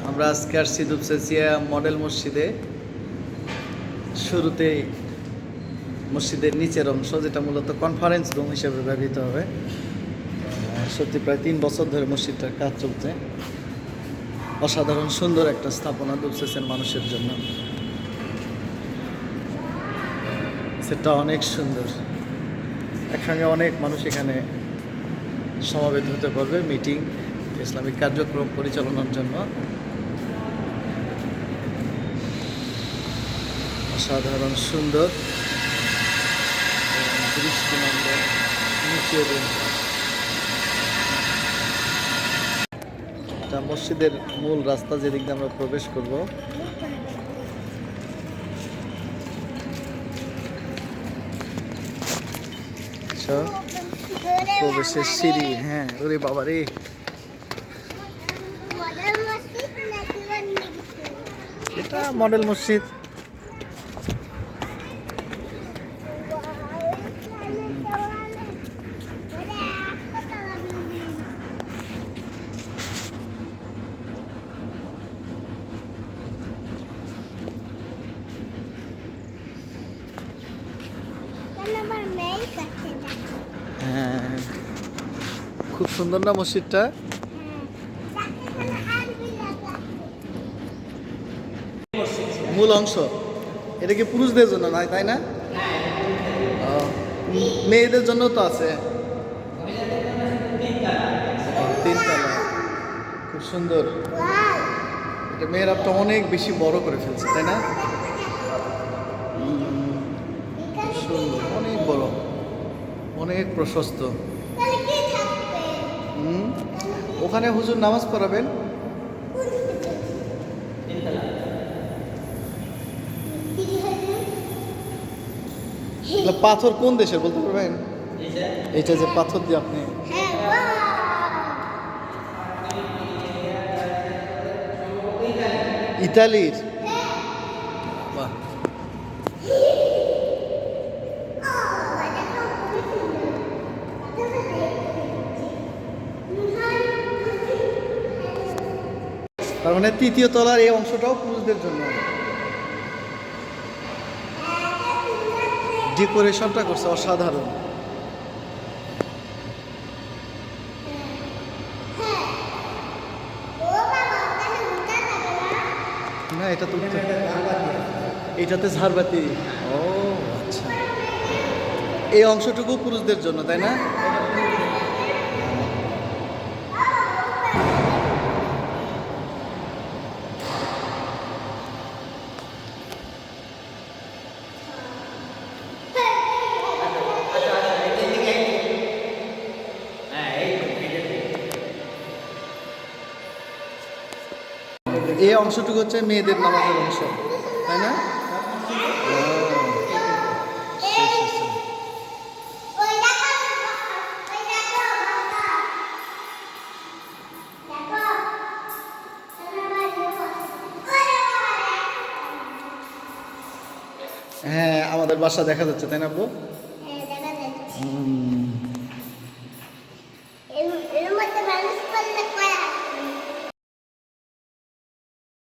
আমরা আজকে আসছি দুপচাচিয়া মডেল মসজিদে। শুরুতেই মসজিদের নিচের অংশ, যেটা মূলত কনফারেন্স রুম হিসেবে ব্যবহৃত হবে। সত্যি প্রায় 3 বছর ধরে মসজিদটার কাজ চলছে। অসাধারণ সুন্দর একটা স্থাপনা দুপচাচিয়ার মানুষের জন্য। সেটা অনেক সুন্দর, একসঙ্গে অনেক মানুষ এখানে সমাবেত হতে পারবে মিটিং, ইসলামিক কার্যক্রম পরিচালনার জন্য। অসাধারণ সুন্দর দৃষ্টিনন্দন নিচের এটা মসজিদের মূল রাস্তা, যেদিক দিয়ে আমরা প্রবেশ করব। প্রবেশের সিঁড়ি, হ্যাঁ। ওরে বাবা রে, এটা মডেল মসজিদ। হ্যাঁ, খুব সুন্দর না মসজিদটা? মূল অংশ এটা কি পুরুষদের জন্য নয়, তাই না? মেয়েদের জন্য তো আছে। 3 তলা, খুব সুন্দর। এটা মেয়েরা তো অনেক বেশি বড় করে ফেলছে, তাই না? খুব সুন্দর, অনেক বড়, অনেক প্রশস্ত। ওখানে হুজুর নামাজ পড়াবেন। পাথর কোন দেশের বলতে পারবেন? এইটা যে পাথর দিয়ে আপনি, ইতালির। বাহ, তার মানে 3য় তলার এই অংশটাও পুরুষদের জন্য। ডেকোরেশনটা করছে অসাধারণ। না, এটা তো এটাতে ঝাড়বাতি। ও আচ্ছা, এই অংশটুকু পুরুষদের জন্য, তাই না? এই অংশটুকু হচ্ছে মেয়েদের নামাজের অংশ, তাই না? হ্যাঁ, আমাদের বাসা দেখা যাচ্ছে, তাই না আপু?